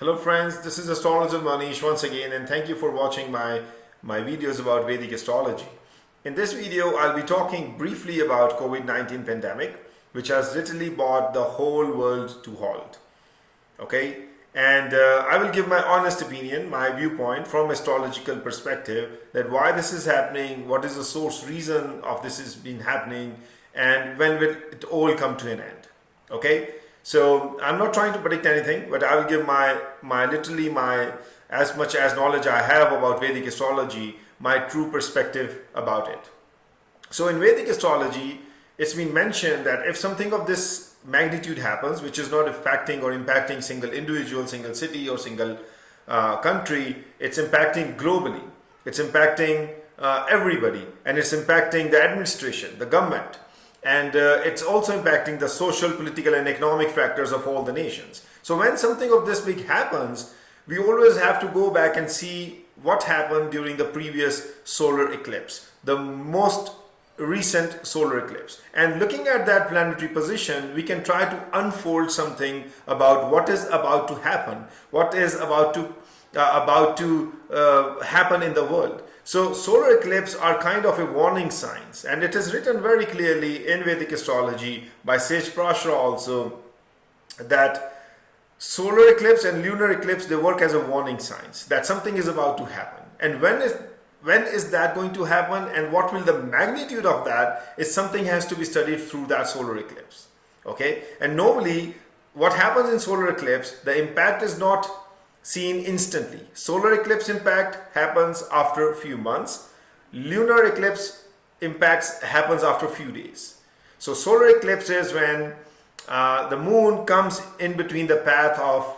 Hello friends, this is Astrologer Mohnish once again, and thank you for watching my videos about Vedic astrology. In this video, I'll be talking briefly about COVID-19 pandemic, which has literally brought the whole world to halt. Okay, and I will give my honest opinion, my viewpoint from astrological perspective, that why this is happening, what is the source reason of this has been happening, and when will it all come to an end. Okay. So I'm not trying to predict anything, but I will give my as much as knowledge I have about Vedic astrology, my true perspective about it. So in Vedic astrology, it's been mentioned that if something of this magnitude happens, which is not affecting or impacting single individual, single city or single country, it's impacting globally. It's impacting everybody, and it's impacting the administration, the government. And it's also impacting the social, political, and economic factors of all the nations. So when something of this big happens, we always have to go back and see what happened during the previous solar eclipse, the most recent solar eclipse. And looking at that planetary position, we can try to unfold something about what is about to happen, what is about to happen in the world. So solar eclipse are kind of a warning signs, and it is written very clearly in Vedic astrology by Sage Prashara also that solar eclipse and lunar eclipse, they work as a warning signs that something is about to happen. And when is that going to happen, and what will the magnitude of that is something has to be studied through that solar eclipse. Okay, and normally what happens in solar eclipse, the impact is not seen instantly. Solar eclipse impact happens after a few months. Lunar eclipse impacts happens after a few days. So solar eclipse is when the moon comes in between the path of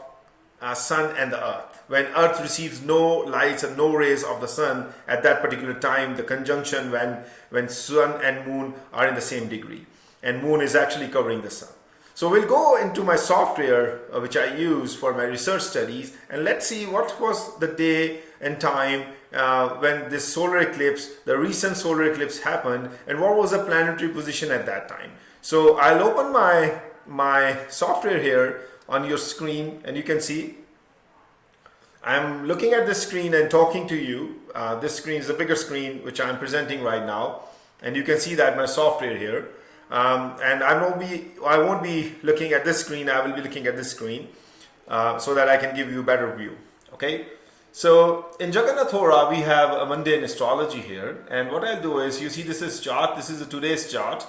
sun and the earth. When earth receives no lights and no rays of the sun at that particular time, the conjunction when sun and moon are in the same degree, and moon is actually covering the sun. So we'll go into my software which I use for my research studies, and let's see what was the day and time when this solar eclipse, the recent solar eclipse happened, and what was the planetary position at that time. So I'll open my software here on your screen, and you can see I'm looking at this screen and talking to you. This screen is a bigger screen which I'm presenting right now, and you can see that my software here. And I won't be looking at this screen, I will be looking at this screen so that I can give you a better view. Okay, so in Jagannath Hora we have a mundane astrology here, and what I'll do is, you see this is chart, this is today's chart,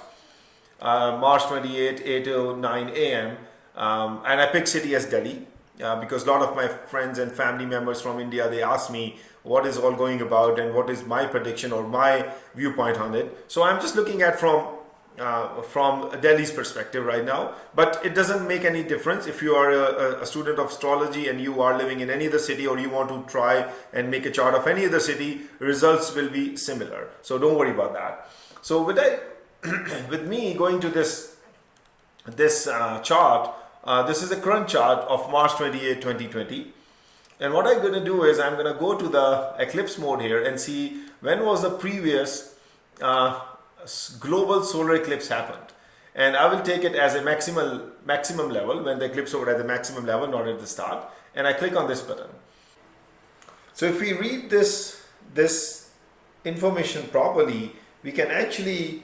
March 28, 8:09 a.m. And I pick city as Delhi because a lot of my friends and family members from India, they ask me what is all going about and what is my prediction or my viewpoint on it. So I'm just looking at from Delhi's perspective right now, but it doesn't make any difference if you are a student of astrology and you are living in any other city, or you want to try and make a chart of any other city, results will be similar. So don't worry about that. So with me going to this chart, this is a current chart of March 28, 2020. And what I'm going to do is I'm going to go to the eclipse mode here and see when was the previous global solar eclipse happened, and I will take it as a maximum level, when the eclipse over at the maximum level, not at the start, and I click on this button. So if we read this information properly, we can actually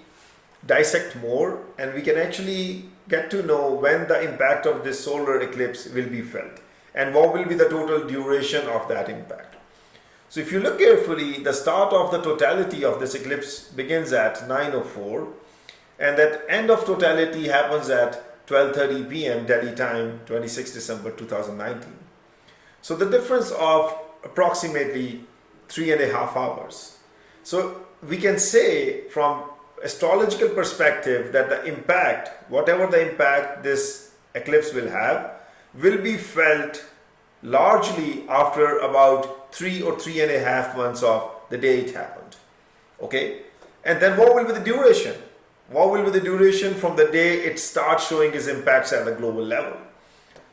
dissect more, and we can actually get to know when the impact of this solar eclipse will be felt and what will be the total duration of that impact. So if you look carefully, the start of the totality of this eclipse begins at 9:04, and that end of totality happens at 12:30 p.m. Delhi time, 26 December 2019. So the difference of approximately 3.5 hours. So we can say from astrological perspective that the impact, whatever the impact this eclipse will have, will be felt largely after about 3 or 3.5 months of the day it happened. Okay, and then what will be the duration? What will be the duration from the day it starts showing its impacts at the global level?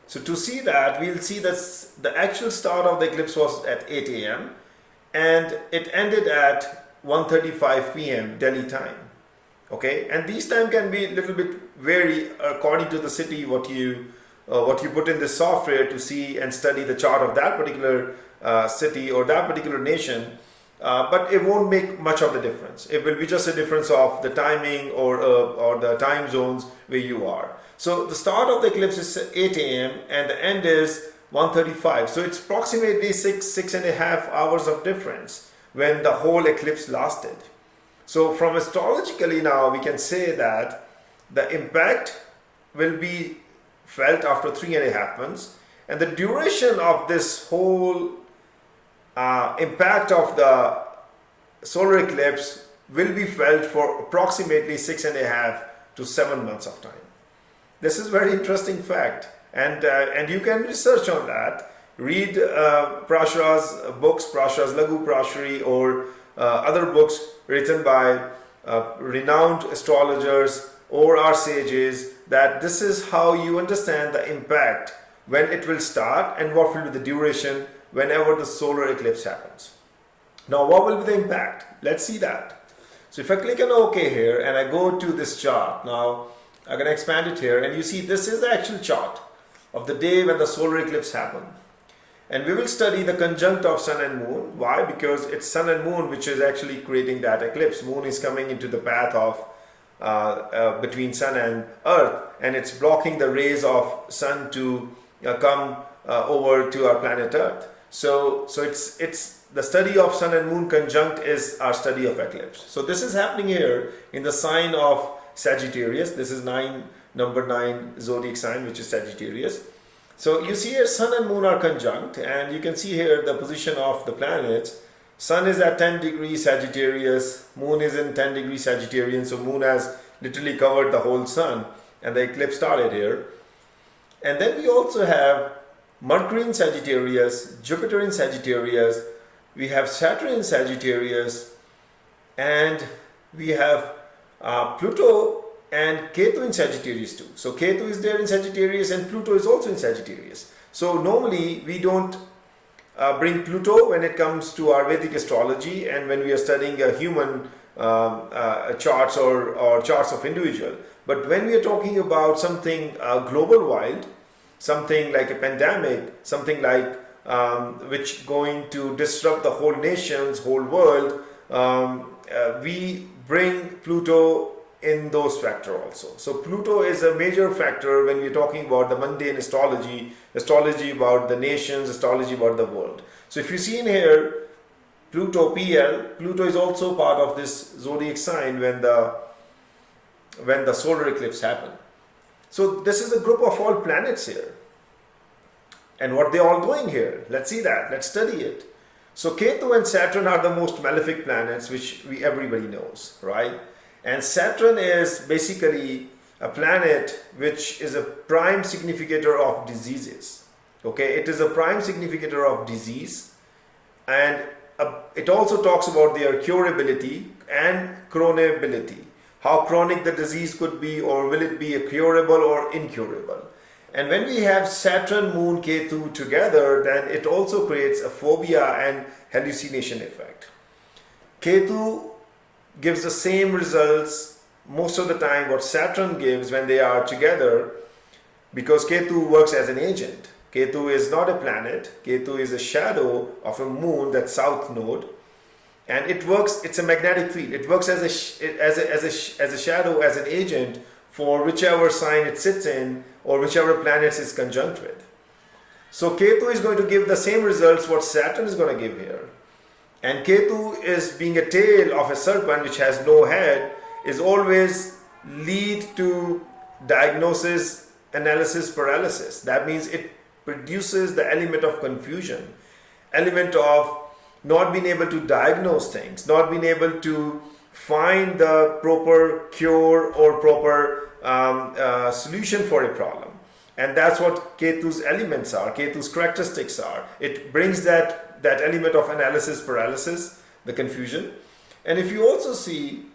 So to see that, we'll see that the actual start of the eclipse was at 8 a.m. and it ended at 1:35 p.m. Delhi time. Okay, and these time can be a little bit vary according to the city what you what you put in the software to see and study the chart of that particular city or that particular nation, but it won't make much of the difference. It will be just a difference of the timing or the time zones where you are. So the start of the eclipse is 8 a.m. and the end is 1:35. So it's approximately 6.5 hours of difference when the whole eclipse lasted. So from astrologically now we can say that the impact will be felt after 3.5 months, and the duration of this whole impact of the solar eclipse will be felt for approximately 6.5 to 7 months of time. This is very interesting fact, and you can research on that. Read Prashara's books, Prashara's Laghu Prashari, or other books written by renowned astrologers or our sages, that this is how you understand the impact, when it will start and what will be the duration whenever the solar eclipse happens. Now what will be the impact? Let's see that. So if I click on OK here and I go to this chart, now I'm going to expand it here, and you see this is the actual chart of the day when the solar eclipse happened. And we will study the conjunct of sun and moon. Why? Because it's sun and moon which is actually creating that eclipse. Moon is coming into the path of between sun and earth, and it's blocking the rays of sun to come over to our planet earth. So it's the study of sun and moon conjunct is our study of eclipse. So this is happening here in the sign of Sagittarius. This is number 9 zodiac sign, which is Sagittarius. So you see here sun and moon are conjunct, and you can see here the position of the planets. Sun is at 10 degrees Sagittarius, moon is in 10 degrees Sagittarian, so moon has literally covered the whole sun, and the eclipse started here. And then we also have Mercury in Sagittarius, Jupiter in Sagittarius, we have Saturn in Sagittarius, and we have Pluto and Ketu in Sagittarius too. So Ketu is there in Sagittarius and Pluto is also in Sagittarius. So normally we don't bring Pluto when it comes to our Vedic astrology and when we are studying a human charts or charts of individual. But when we are talking about something global wide, something like a pandemic, something like which going to disrupt the whole nations, whole world, we bring Pluto in those factor also. So Pluto is a major factor when we're talking about the mundane astrology, astrology about the nations, astrology about the world. So if you see in here, Pluto, Pluto is also part of this zodiac sign when the solar eclipse happened. So this is a group of all planets here. And what they're all doing here, let's see that, let's study it. So Ketu and Saturn are the most malefic planets, which everybody knows, right? And Saturn is basically a planet which is a prime significator of diseases. Okay, it is a prime significator of disease, and it also talks about their curability and chronability. How chronic the disease could be, or will it be a curable or incurable. And when we have Saturn, Moon, Ketu together, then it also creates a phobia and hallucination effect. Ketu gives the same results most of the time what Saturn gives when they are together, because Ketu works as an agent. Ketu is not a planet. Ketu is a shadow of a moon, that south node, and it works. It's a magnetic field. It works as a shadow, as an agent for whichever sign it sits in or whichever planets it's conjunct with. So Ketu is going to give the same results what Saturn is going to give here. And Ketu is being a tail of a serpent which has no head, is always lead to diagnosis, analysis, paralysis. That means it produces the element of confusion, element of not being able to diagnose things, not being able to find the proper cure or proper solution for a problem. And that's what Ketu's elements are, Ketu's characteristics are. It brings that element of analysis, paralysis, the confusion. And if you also see,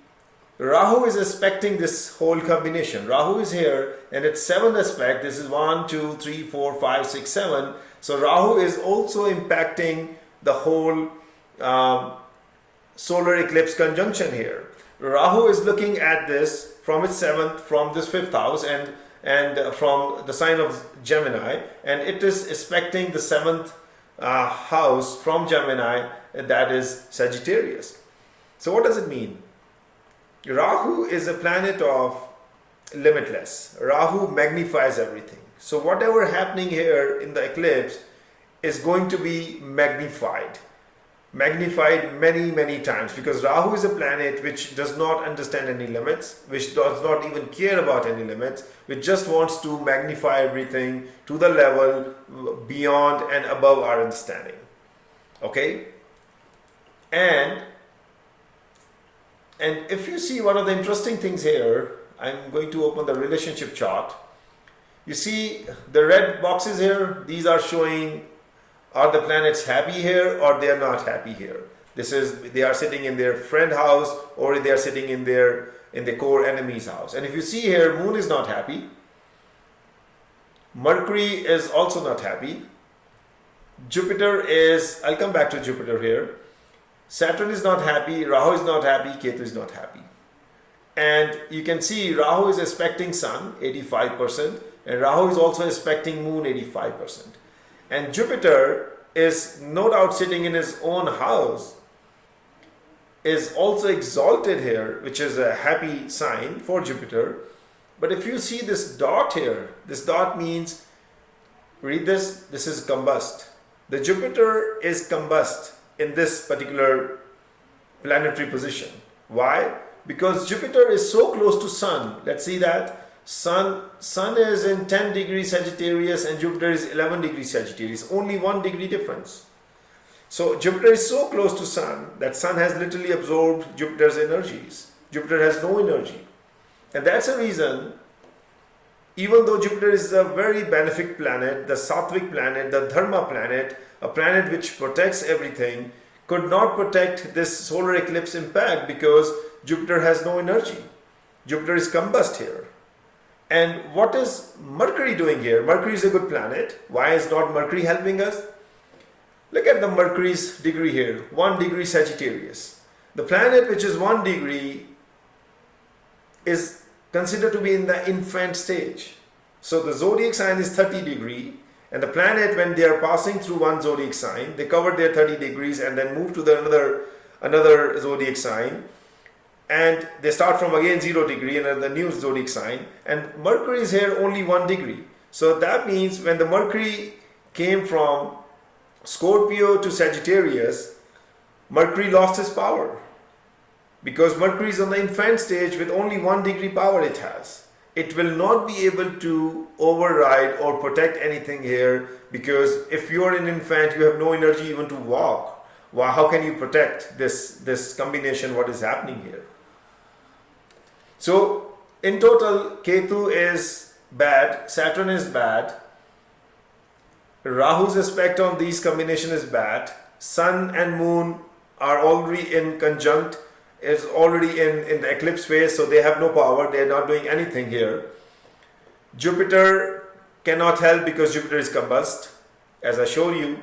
Rahu is aspecting this whole combination. Rahu is here and it's 7th aspect. This is 1, 2, 3, 4, 5, 6, 7. So Rahu is also impacting the whole solar eclipse conjunction here. Rahu is looking at this from its 7th, from this 5th house, and and from the sign of Gemini, and it is aspecting the seventh house from Gemini, that is Sagittarius. So what does it mean? Rahu is a planet of limitless. Rahu magnifies everything. So whatever happening here in the eclipse is going to be magnified many times, because Rahu is a planet which does not understand any limits, which does not even care about any limits, which just wants to magnify everything to the level beyond and above our understanding. Okay? And if you see one of the interesting things here, I'm going to open the relationship chart. You see the red boxes here, these are showing, are the planets happy here or they are not happy here. This is, they are sitting in their friend house or they are sitting in the core enemy's house. And if you see here, Moon is not happy. Mercury is also not happy. Jupiter is, I'll come back to Jupiter here. Saturn is not happy, Rahu is not happy, Ketu is not happy. And you can see Rahu is aspecting Sun 85%, and Rahu is also aspecting Moon 85%. And Jupiter is no doubt sitting in his own house, is also exalted here, which is a happy sign for Jupiter. But if you see this dot here, this dot means, read this, this is combust. The Jupiter is combust in this particular planetary position. Why? Because Jupiter is so close to Sun. Let's see that. Sun is in 10 degrees Sagittarius and Jupiter is 11 degrees Sagittarius. Only 1 degree difference. So Jupiter is so close to Sun that Sun has literally absorbed Jupiter's energies. Jupiter has no energy. And that's a reason, even though Jupiter is a very benefic planet, the Sattvic planet, the Dharma planet, a planet which protects everything, could not protect this solar eclipse impact because Jupiter has no energy. Jupiter is combust here. And what is Mercury doing here? Mercury is a good planet. Why is not Mercury helping us? Look at the Mercury's degree here, 1 degree Sagittarius. The planet which is 1 degree is considered to be in the infant stage. So the zodiac sign is 30 degree, and the planet, when they are passing through one zodiac sign, they cover their 30 degrees and then move to the another zodiac sign, and they start from again 0 degree and the new zodiac sign, and Mercury is here only 1 degree. So that means when the Mercury came from Scorpio to Sagittarius, Mercury lost his power, because Mercury is on the infant stage with only 1 degree power it has. It will not be able to override or protect anything here, because if you are an infant, you have no energy even to walk. How can you protect this combination, what is happening here? So in total, Ketu is bad, Saturn is bad, Rahu's aspect on these combination is bad, Sun and Moon are already in conjunct, is already in the eclipse phase, so they have no power, they are not doing anything here. Jupiter cannot help because Jupiter is combust, as I showed you,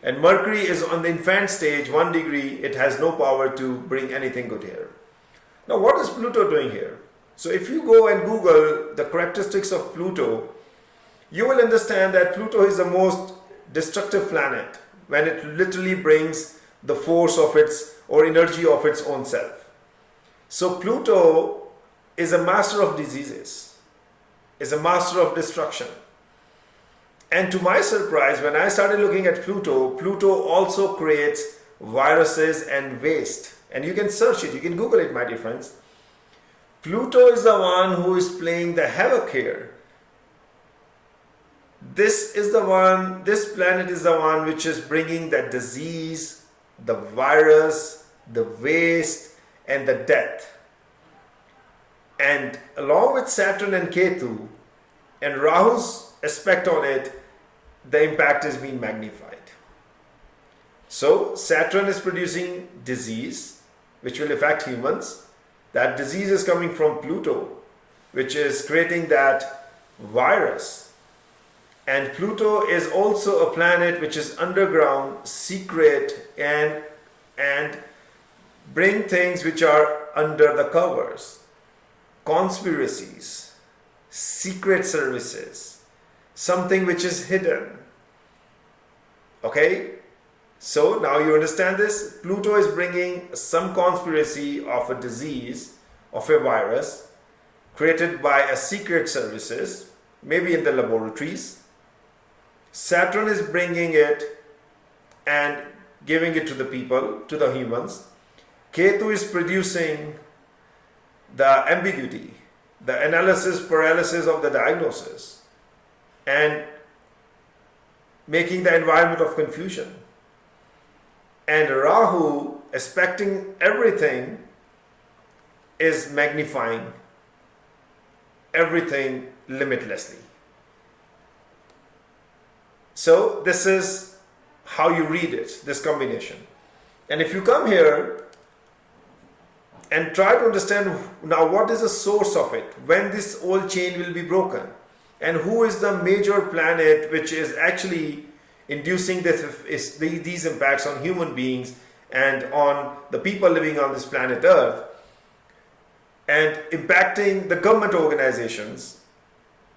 and Mercury is on the infant stage, 1 degree, it has no power to bring anything good here. Now what is Pluto doing here? So if you go and Google the characteristics of Pluto, you will understand that Pluto is the most destructive planet when it literally brings the force of its or energy of its own self. So Pluto is a master of diseases, is a master of destruction. And to my surprise, when I started looking at Pluto, Pluto also creates viruses and waste. And you can search it, you can Google it, my dear friends. Pluto is the one who is playing the havoc here. This planet is the one which is bringing the disease, the virus, the waste, and the death. And along with Saturn and Ketu and Rahu's aspect on it, the impact is being magnified. So Saturn is producing disease which will affect humans. That disease is coming from Pluto, which is creating that virus. And Pluto is also a planet which is underground, secret, and bring things which are under the covers, conspiracies, secret services, something which is hidden. Okay? So now you understand this. Pluto is bringing some conspiracy of a disease, of a virus, created by a secret services, maybe in the laboratories. Saturn is bringing it and giving it to the people, to the humans. Ketu is producing the ambiguity, the analysis paralysis of the diagnosis, and making the environment of confusion. And Rahu, expecting everything, is magnifying everything limitlessly. So this is how you read it, this combination. And if you come here and try to understand now what is the source of it, when this old chain will be broken, and who is the major planet which is actually inducing these impacts on human beings and on the people living on this planet Earth, and impacting the government organizations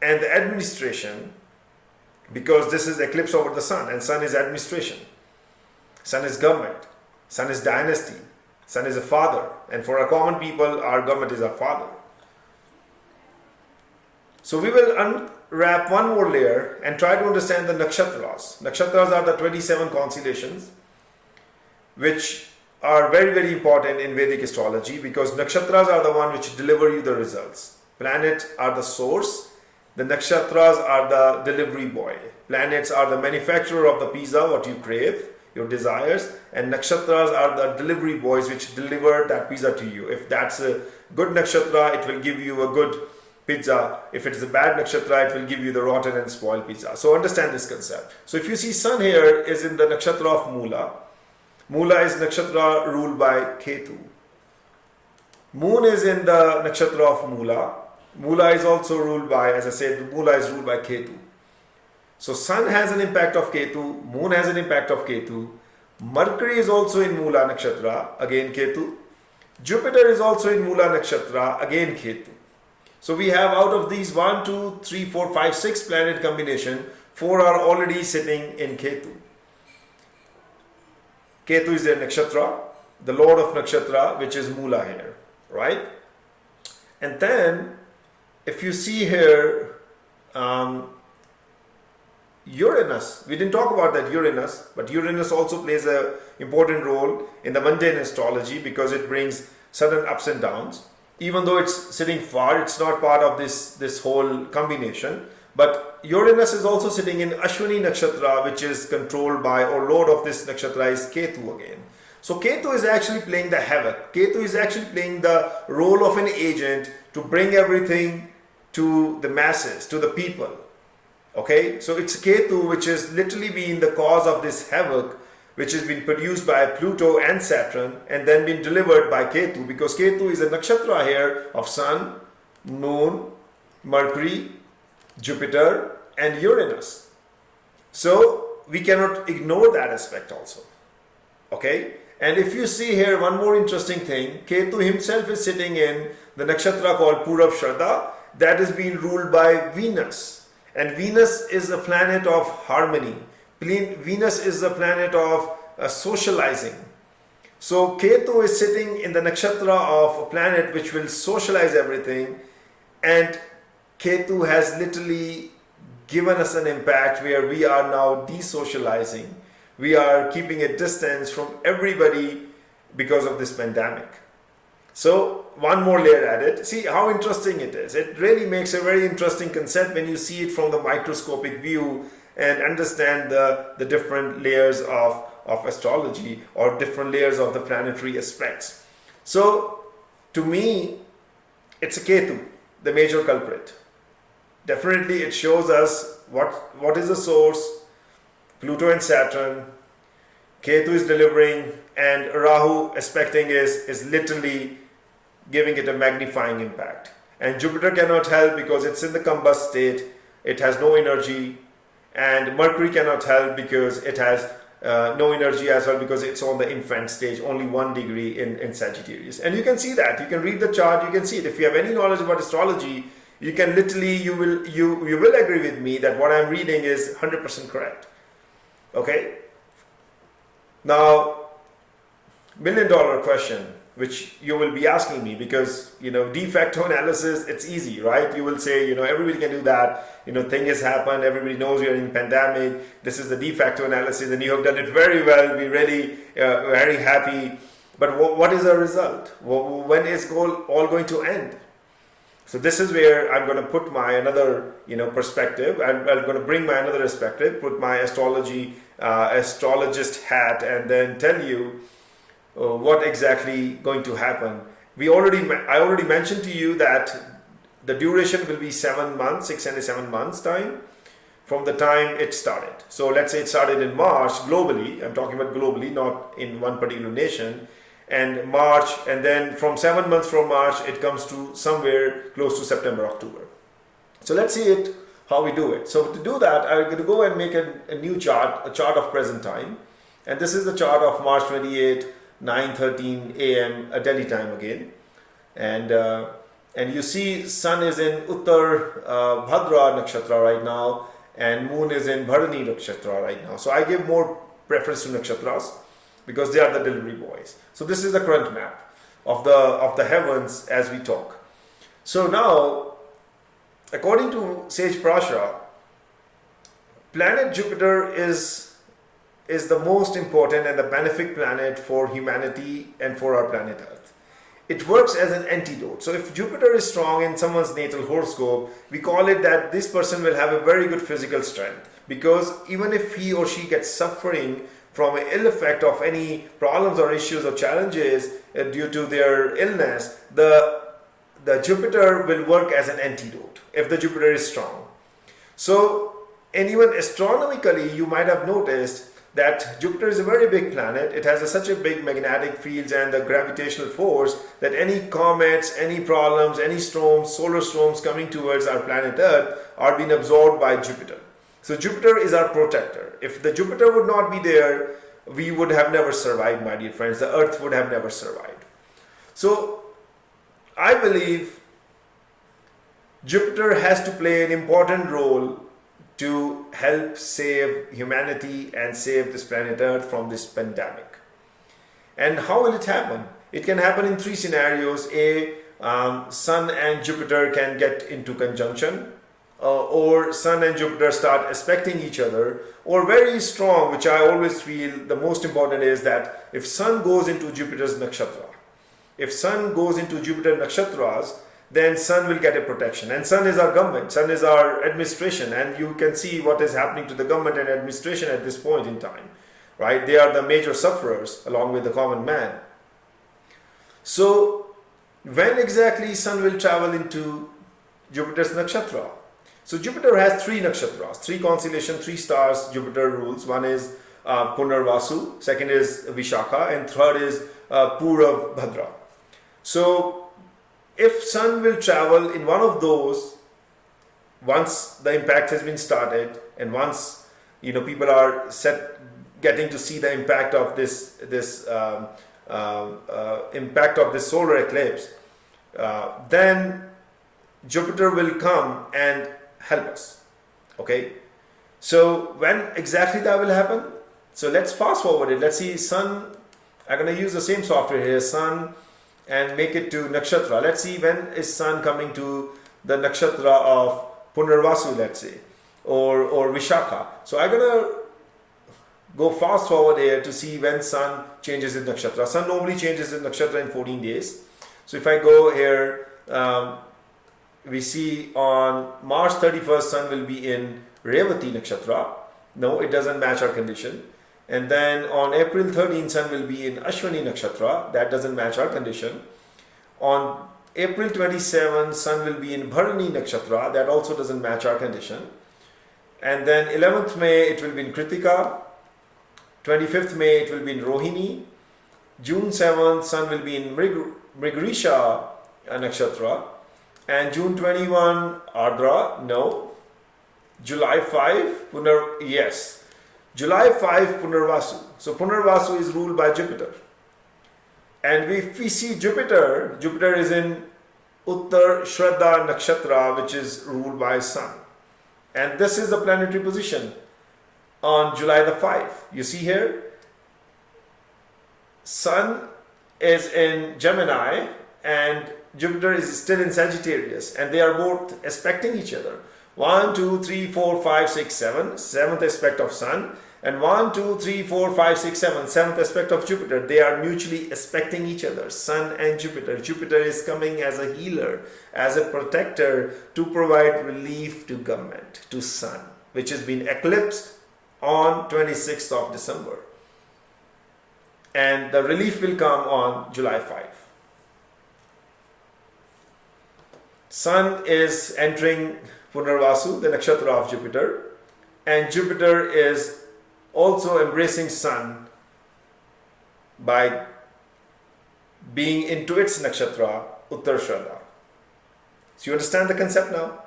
and the administration, because this is eclipse over the sun, and sun is administration, sun is government, sun is dynasty, sun is a father, and for our common people, our government is our father. So we will unwrap one more layer and try to understand the nakshatras. Nakshatras are the 27 constellations, which are very, very important in Vedic astrology, because nakshatras are the one which deliver you the results. Planets are the source, the nakshatras are the delivery boy. Planets are the manufacturer of the pizza, what you crave, your desires, and nakshatras are the delivery boys which deliver that pizza to you. If that's a good nakshatra, it will give you a good pizza. If it is a bad nakshatra, it will give you the rotten and spoiled pizza. So understand this concept. So if you see sun here is in the nakshatra of Mula. Mula is nakshatra ruled by Ketu. Moon is in the nakshatra of Mula. Mula is also ruled by, as I said, Mula is ruled by Ketu. So sun has an impact of Ketu, moon has an impact of Ketu, Mercury is also in Mula nakshatra, again Ketu, Jupiter is also in Mula nakshatra, again Ketu. So we have out of these 1, 2, 3, 4, 5, 6 planet combination, 4 are already sitting in Ketu. Ketu is their nakshatra, the lord of nakshatra, which is Mula here, right? And then if you see here, Uranus, we didn't talk about that Uranus, but Uranus also plays an important role in the mundane astrology because it brings sudden ups and downs. Even though it's sitting far, it's not part of this whole combination. But Uranus is also sitting in Ashwini nakshatra, which is controlled by, or lord of this nakshatra is Ketu again. So Ketu is actually playing the havoc. Ketu is actually playing the role of an agent to bring everything to the masses, to the people. Okay, so it's Ketu which is literally been the cause of this havoc, which has been produced by Pluto and Saturn and then been delivered by Ketu, because Ketu is a nakshatra here of Sun, Moon, Mercury, Jupiter and Uranus. So we cannot ignore that aspect also. Okay, and if you see here one more interesting thing, Ketu himself is sitting in the nakshatra called Purav Shraddha, that is being ruled by Venus. And Venus is a planet of harmony. Venus is the planet of socializing. So Ketu is sitting in the nakshatra of a planet which will socialize everything, and Ketu has literally given us an impact where we are now desocializing. We are keeping a distance from everybody because of this pandemic. So one more layer added. See how interesting it is. It really makes a very interesting concept when you see it from the microscopic view and understand the different layers of astrology or different layers of the planetary aspects. So to me, it's a Ketu, the major culprit. Definitely it shows us what is the source. Pluto and Saturn, Ketu is delivering, and Rahu aspecting is literally giving it a magnifying impact. And Jupiter cannot help because it's in the combust state, it has no energy, and Mercury cannot help because it has no energy as well, because it's on the infant stage, only 1 degree in Sagittarius. And you can see that, you can read the chart, you can see it. If you have any knowledge about astrology, You can literally, you will agree with me that what I'm reading is 100% correct. Okay? Now, $1 million question, which you will be asking me, because de facto analysis, it's easy, right? You will say, everybody can do that. Thing has happened, everybody knows we are in pandemic, this is the de facto analysis, and you have done it very well. We're really very happy. But what is the result? When is all going to end? So this is where I'm going to put my another perspective. I'm going to bring my another perspective, put my astrologist hat, and then tell you what exactly going to happen. I already mentioned to you that the duration will be 7 months, 6 and 7 months time from the time it started. So let's say it started in March globally. I'm talking about globally, not in one particular nation. And March, and then from 7 months from March, it comes to somewhere close to September, October. So let's see it, how we do it. So to do that, I'm going to go and make a new chart, a chart of present time. And this is the chart of March 28, 9:13 a.m. Delhi time again. And you see sun is in Uttar Bhadra nakshatra right now, and moon is in Bharani nakshatra right now. So I give more preference to nakshatras because they are the delivery boys. So this is the current map of the heavens as we talk. So now, according to Sage Prashra, planet Jupiter is the most important and the benefic planet for humanity and for our planet Earth. It works as an antidote. So if Jupiter is strong in someone's natal horoscope, we call it that this person will have a very good physical strength, because even if he or she gets suffering from an ill effect of any problems or issues or challenges due to their illness, the Jupiter will work as an antidote if the Jupiter is strong. So, and even astronomically, you might have noticed that Jupiter is a very big planet. It has such a big magnetic fields and the gravitational force that any comets, any problems, any storms, solar storms coming towards our planet Earth are being absorbed by Jupiter. So Jupiter is our protector. If the Jupiter would not be there, we would have never survived, my dear friends. The Earth would have never survived. So I believe Jupiter has to play an important role to help save humanity and save this planet Earth from this pandemic. And how will it happen? It can happen in 3 scenarios. Sun and Jupiter can get into conjunction, or Sun and Jupiter start aspecting each other, or very strong, which I always feel the most important is that if Sun goes into Jupiter's nakshatra, if Sun goes into Jupiter nakshatras, then Sun will get a protection. And Sun is our government, Sun is our administration, and you can see what is happening to the government and administration at this point in time, right? They are the major sufferers along with the common man. So when exactly Sun will travel into Jupiter's nakshatra? So Jupiter has 3 nakshatras, 3 constellations, 3 stars Jupiter rules. One is Punarvasu, second is Vishakha, and third is Purav Bhadra. So if Sun will travel in one of those, once the impact has been started, and once people are getting to see the impact of this impact of this solar eclipse, then Jupiter will come and help us. Okay, so when exactly that will happen? So let's fast forward it. Let's see Sun. I'm going to use the same software here, Sun, and make it to nakshatra. Let's see when is Sun coming to the nakshatra of Punarvasu, let's say, or Vishakha. So I'm going to go fast forward here to see when Sun changes its nakshatra. Sun normally changes its nakshatra in 14 days. So if I go here, we see on March 31st, Sun will be in Revati nakshatra. No, it doesn't match our condition. And then on April 13th, Sun will be in Ashwini nakshatra. That doesn't match our condition. On April 27th, Sun will be in Bharani nakshatra. That also doesn't match our condition. And then 11th May, it will be in Kritika. 25th May, it will be in Rohini. June 7th, Sun will be in Mrigarisha nakshatra. And June 21, Ardra, no. July 5, yes. July 5, Punarvasu. So Punarvasu is ruled by Jupiter. And if we see Jupiter is in Uttar Shraddha nakshatra, which is ruled by Sun. And this is the planetary position on July the 5th. You see here, Sun is in Gemini and Jupiter is still in Sagittarius, and they are both aspecting each other. 1, 2, 3, 4, 5, 6, 7, seventh aspect of Sun, and 1, 2, 3, 4, 5, 6, 7, seventh aspect of Jupiter. They are mutually aspecting each other, Sun and Jupiter. Jupiter is coming as a healer, as a protector to provide relief to government, to Sun, which has been eclipsed on 26th of December. And the relief will come on July 5. Sun is entering Punarvasu, the nakshatra of Jupiter, and Jupiter is also embracing Sun by being into its nakshatra, Uttar Shraddha. So you understand the concept now?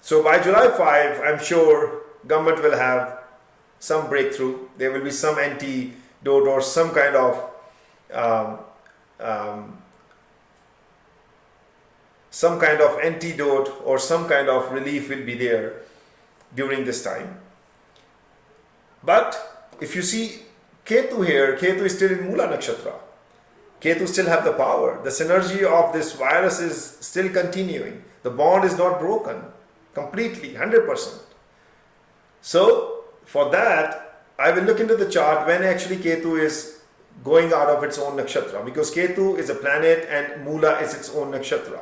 So by July 5, I'm sure government will have some breakthrough. There will be some antidote or some kind of antidote or some kind of relief will be there during this time. But if you see Ketu here, Ketu is still in Mula Nakshatra. Ketu still have the power. The synergy of this virus is still continuing. The bond is not broken completely, 100%. So for that, I will look into the chart when actually Ketu is going out of its own nakshatra, because Ketu is a planet and Mula is its own nakshatra.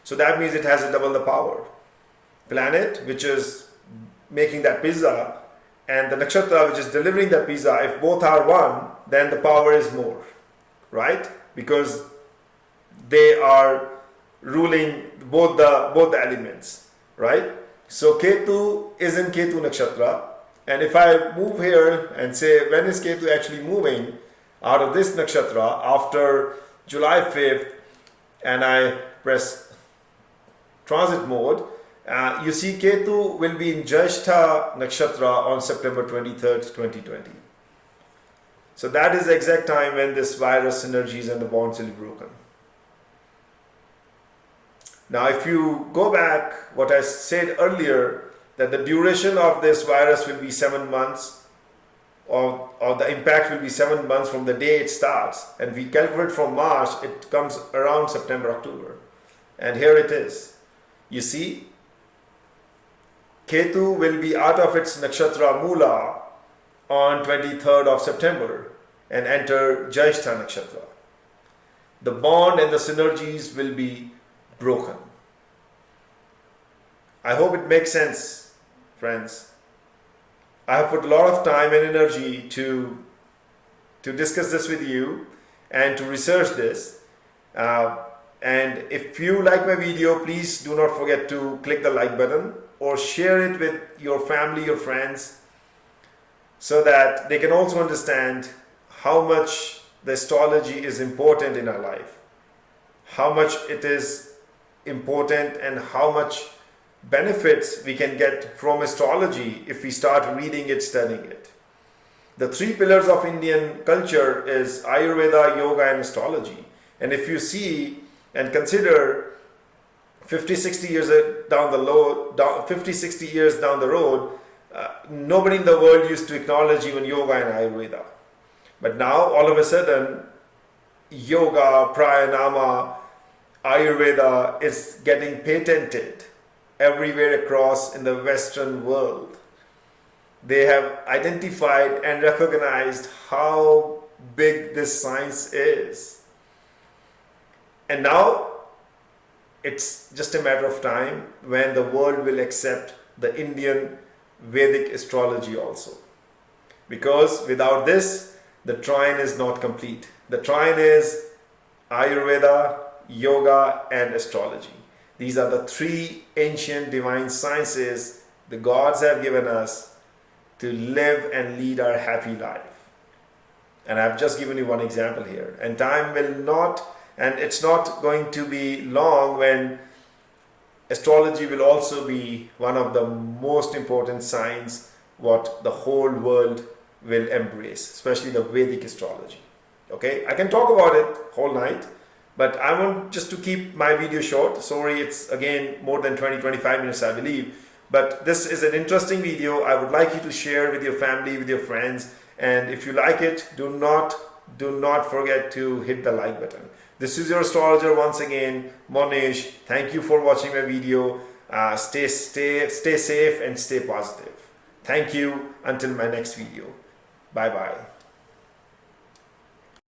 So that means it has double the power. Planet, which is making that pizza, and the nakshatra, which is delivering that pizza, if both are one, then the power is more, right? Because they are ruling both the elements, right? So Ketu is in Ketu nakshatra, and if I move here and say when is Ketu actually moving out of this nakshatra after July 5th, and I press transit mode, you see Ketu will be in Jyeshtha nakshatra on September 23rd, 2020. So that is the exact time when this virus synergies and the bonds will be broken. Now if you go back, what I said earlier, that the duration of this virus will be 7 months, or the impact will be 7 months from the day it starts, and we calculate from March, it comes around September, October. And here it is. You see, Ketu will be out of its nakshatra Mula on 23rd of September and enter Jyeshtha nakshatra. The bond and the synergies will be broken. I hope it makes sense, friends. I have put a lot of time and energy to discuss this with you and to research this. And if you like my video, please do not forget to click the like button or share it with your family, your friends, so that they can also understand how much the astrology is important in our life, how much it is important, and how much benefits we can get from astrology if we start reading it, studying it. The three pillars of Indian culture is Ayurveda, Yoga, and astrology. And if you see and consider 50-60 years down the road, nobody in the world used to acknowledge even Yoga and Ayurveda. But now all of a sudden, Yoga, Pranayama, Ayurveda is getting patented everywhere across in the Western world. They have identified and recognized how big this science is. And now it's just a matter of time when the world will accept the Indian Vedic astrology also. Because without this, the trine is not complete. The trine is Ayurveda, Yoga, and astrology. These are the three ancient divine sciences the gods have given us to live and lead our happy life. And I've just given you one example here. And time will not, and it's not going to be long when astrology will also be one of the most important signs what the whole world will embrace, especially the Vedic astrology. Okay, I can talk about it whole night, But I want just to keep my video short. Sorry, it's again more than 20-25 minutes, I believe. But this is an interesting video. I would like you to share with your family, with your friends. And if you like it, do not forget to hit the like button. This is your astrologer once again, Mohnish. Thank you for watching my video. Stay safe and stay positive. Thank you. Until my next video. Bye bye.